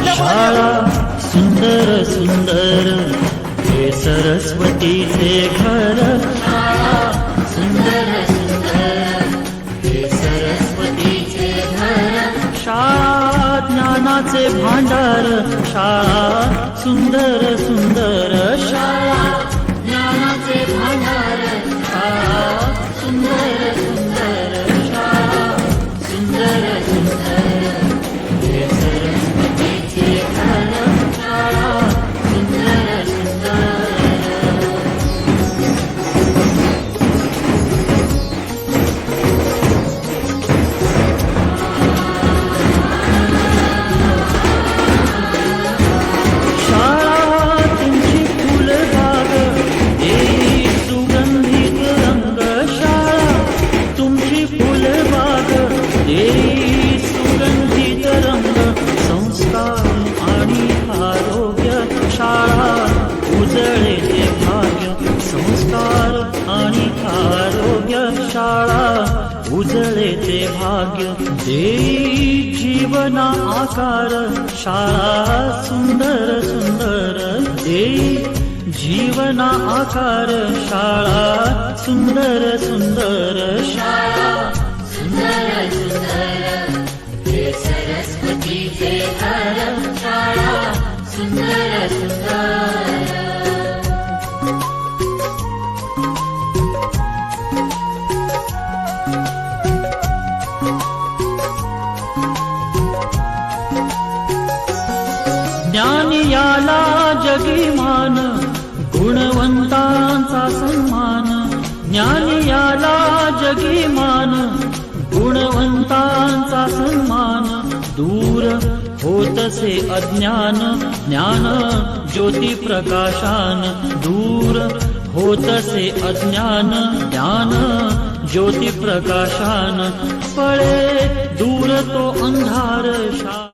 शाळा सुंदर सुंदर हे सरस्वतीचे घर. शाळा सुंदर सुंदर हे सरस्वतीचे घर. शाळा ज्ञानाचे भांडार. शाळा सुंदर सुंदर. शाळा ज्ञानाचे भांडार. शाळा सुंदर सुंदर. शाळा सुंदर सुंदर हे सरस्वतीचे घर. शाळा सुंदर सुंदर. शाळा तुमची फुलबाग देई सुगंधित रंग. शाळा तुमची फुलबाग देई सुगंधित रंग. संस्कार आणि आरोग्य. शाळा उजळे ते भाग्य. संस्कार आणि आरोग्य. शाळा उजळे ते भाग्य. देई जीवना आकार. शाळा सुंदर सुंदर देई जीवना आकार. शाळा सुंदर सुंदर. शाळा सुंदर सुंदर हे सरस्वतीचे घर. शाळा सुंदर सुंदर. ज्ञान याला जगी मान. गुणवंतांचा सन्मान. ज्ञान याला जगी मान. गुणवंतांचा सन्मान. दूर होतसे अज्ञान. ज्ञान ज्योती प्रकाशान. दूर होतसे अज्ञान. ज्ञान ज्योती प्रकाशान. पळे दूर तो अंधार.